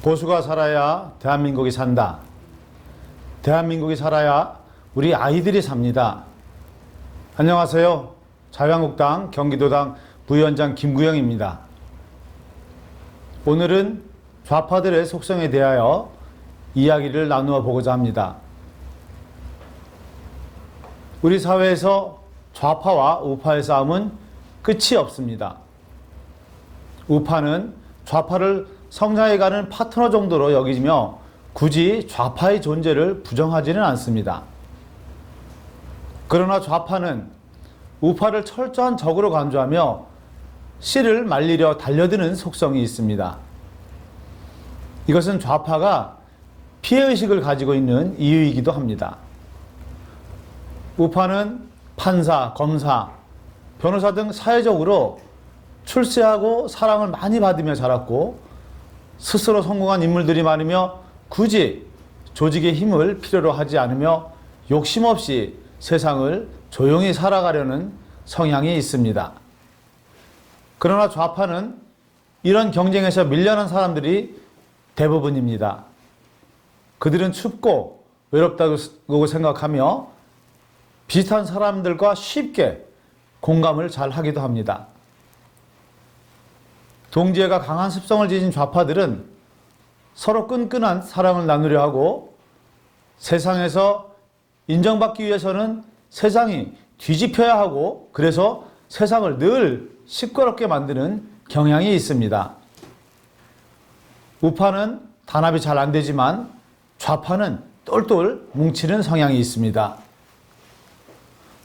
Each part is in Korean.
보수가 살아야 대한민국이 산다. 대한민국이 살아야 우리 아이들이 삽니다. 안녕하세요. 자유한국당 경기도당 부위원장 김구영입니다. 오늘은 좌파들의 속성에 대하여 이야기를 나누어 보고자 합니다. 우리 사회에서 좌파와 우파의 싸움은 끝이 없습니다. 우파는 좌파를 성장해가는 파트너 정도로 여기며 굳이 좌파의 존재를 부정하지는 않습니다. 그러나 좌파는 우파를 철저한 적으로 간주하며 씨를 말리려 달려드는 속성이 있습니다. 이것은 좌파가 피해의식을 가지고 있는 이유이기도 합니다. 우파는 판사, 검사, 변호사 등 사회적으로 출세하고 사랑을 많이 받으며 자랐고 스스로 성공한 인물들이 많으며 굳이 조직의 힘을 필요로 하지 않으며 욕심 없이 세상을 조용히 살아가려는 성향이 있습니다. 그러나 좌파는 이런 경쟁에서 밀려난 사람들이 대부분입니다. 그들은 춥고 외롭다고 생각하며 비슷한 사람들과 쉽게 공감을 잘 하기도 합니다. 동지애가 강한 습성을 지닌 좌파들은 서로 끈끈한 사랑을 나누려 하고 세상에서 인정받기 위해서는 세상이 뒤집혀야 하고 그래서 세상을 늘 시끄럽게 만드는 경향이 있습니다. 우파는 단합이 잘 안 되지만 좌파는 똘똘 뭉치는 성향이 있습니다.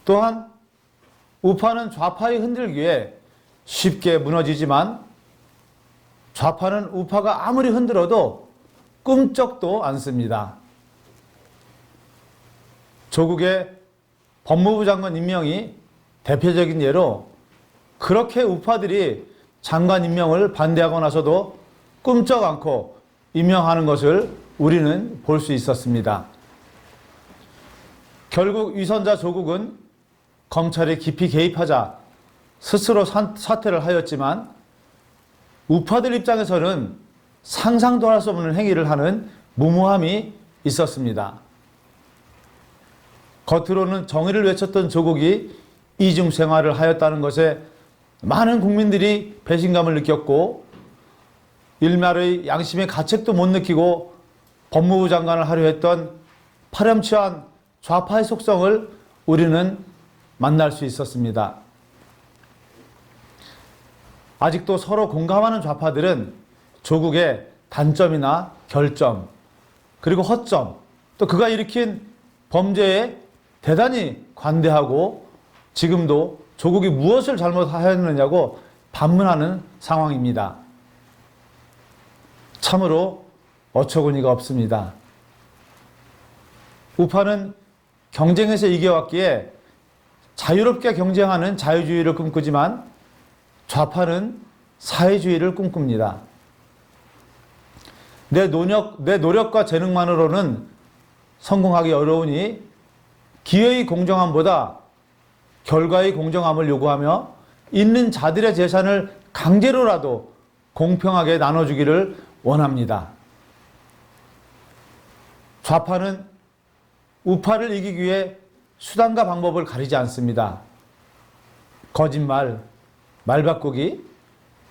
또한 우파는 좌파의 흔들기에 쉽게 무너지지만 좌파는 우파가 아무리 흔들어도 꿈쩍도 않습니다. 조국의 법무부 장관 임명이 대표적인 예로 그렇게 우파들이 장관 임명을 반대하고 나서도 꿈쩍 않고 임명하는 것을 우리는 볼 수 있었습니다. 결국 위선자 조국은 검찰이 깊이 개입하자 스스로 사퇴를 하였지만 우파들 입장에서는 상상도 할 수 없는 행위를 하는 무모함이 있었습니다. 겉으로는 정의를 외쳤던 조국이 이중 생활을 하였다는 것에 많은 국민들이 배신감을 느꼈고 일말의 양심의 가책도 못 느끼고 법무부 장관을 하려 했던 파렴치한 좌파의 속성을 우리는 만날 수 있었습니다. 아직도 서로 공감하는 좌파들은 조국의 단점이나 결점, 그리고 허점, 또 그가 일으킨 범죄에 대단히 관대하고 지금도 조국이 무엇을 잘못하였느냐고 반문하는 상황입니다. 참으로 어처구니가 없습니다. 우파는 경쟁에서 이겨왔기에 자유롭게 경쟁하는 자유주의를 꿈꾸지만 좌파는 사회주의를 꿈꿉니다. 내 노력과 재능만으로는 성공하기 어려우니 기회의 공정함보다 결과의 공정함을 요구하며 있는 자들의 재산을 강제로라도 공평하게 나눠주기를 원합니다. 좌파는 우파를 이기기 위해 수단과 방법을 가리지 않습니다. 거짓말, 말 바꾸기,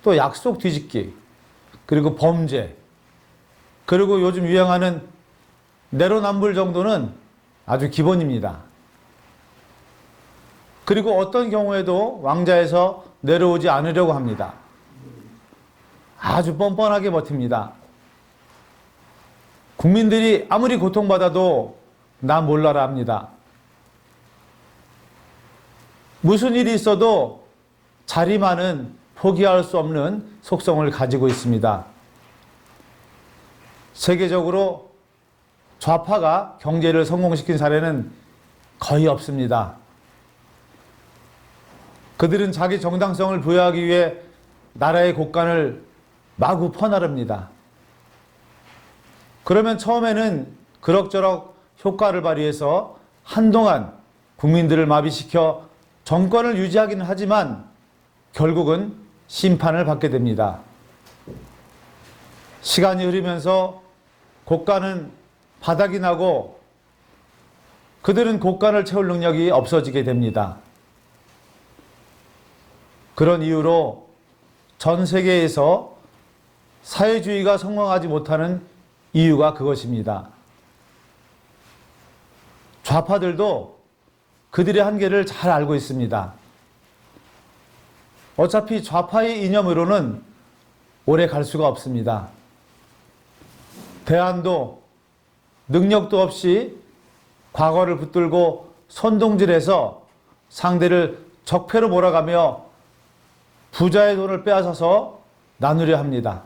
또 약속 뒤집기, 그리고 범죄, 그리고 요즘 유행하는 내로남불 정도는 아주 기본입니다. 그리고 어떤 경우에도 왕좌에서 내려오지 않으려고 합니다. 아주 뻔뻔하게 버팁니다. 국민들이 아무리 고통받아도 나 몰라라 합니다. 무슨 일이 있어도 자리만은 포기할 수 없는 속성을 가지고 있습니다. 세계적으로 좌파가 경제를 성공시킨 사례는 거의 없습니다. 그들은 자기 정당성을 부여하기 위해 나라의 곳간을 마구 퍼나릅니다. 그러면 처음에는 그럭저럭 효과를 발휘해서 한동안 국민들을 마비시켜 정권을 유지하기는 하지만 결국은 심판을 받게 됩니다. 시간이 흐르면서 곳간은 바닥이 나고 그들은 곳간을 채울 능력이 없어지게 됩니다. 그런 이유로 전 세계에서 사회주의가 성공하지 못하는 이유가 그것입니다. 좌파들도 그들의 한계를 잘 알고 있습니다. 어차피 좌파의 이념으로는 오래 갈 수가 없습니다. 대안도 능력도 없이 과거를 붙들고 선동질해서 상대를 적폐로 몰아가며 부자의 돈을 빼앗아서 나누려 합니다.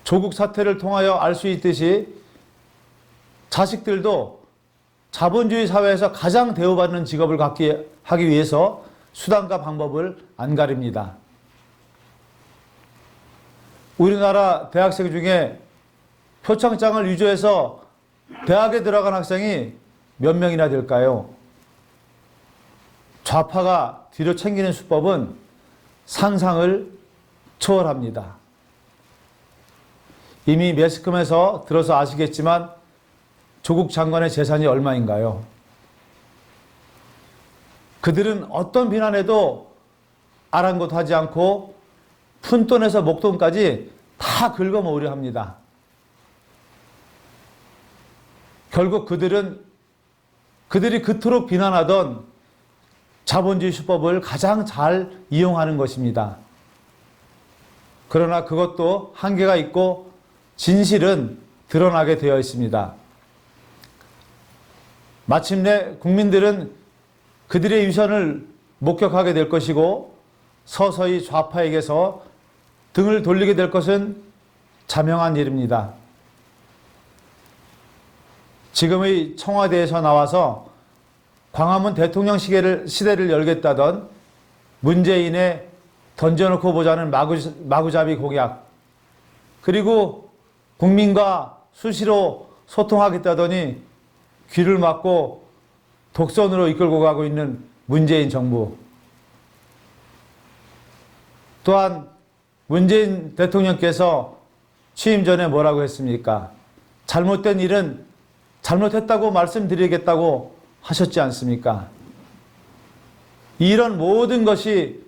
조국 사태를 통하여 알 수 있듯이 자식들도 자본주의 사회에서 가장 대우받는 직업을 갖게 하기 위해서 수단과 방법을 안 가립니다. 우리나라 대학생 중에 표창장을 위조해서 대학에 들어간 학생이 몇 명이나 될까요? 좌파가 뒤로 챙기는 수법은 상상을 초월합니다. 이미 매스컴에서 들어서 아시겠지만 조국 장관의 재산이 얼마인가요? 그들은 어떤 비난에도 아랑곳하지 않고 푼돈에서 목돈까지 다 긁어모으려 합니다. 결국 그들이 그토록 비난하던 자본주의 수법을 가장 잘 이용하는 것입니다. 그러나 그것도 한계가 있고 진실은 드러나게 되어 있습니다. 마침내 국민들은 그들의 위선을 목격하게 될 것이고 서서히 좌파에게서 등을 돌리게 될 것은 자명한 일입니다. 지금의 청와대에서 나와서 광화문 대통령 시대를 열겠다던 문재인의 던져놓고 보자는 마구잡이 공약, 그리고 국민과 수시로 소통하겠다더니 귀를 막고 독선으로 이끌고 가고 있는 문재인 정부. 또한 문재인 대통령께서 취임 전에 뭐라고 했습니까? 잘못된 일은 잘못했다고 말씀드리겠다고 하셨지 않습니까? 이런 모든 것이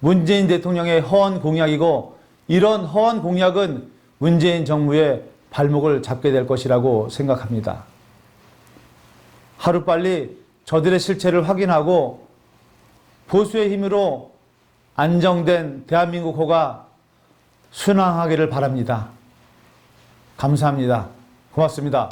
문재인 대통령의 허언 공약이고, 이런 허언 공약은 문재인 정부의 발목을 잡게 될 것이라고 생각합니다. 하루빨리 저들의 실체를 확인하고 보수의 힘으로 안정된 대한민국 호가 순항하기를 바랍니다. 감사합니다. 고맙습니다.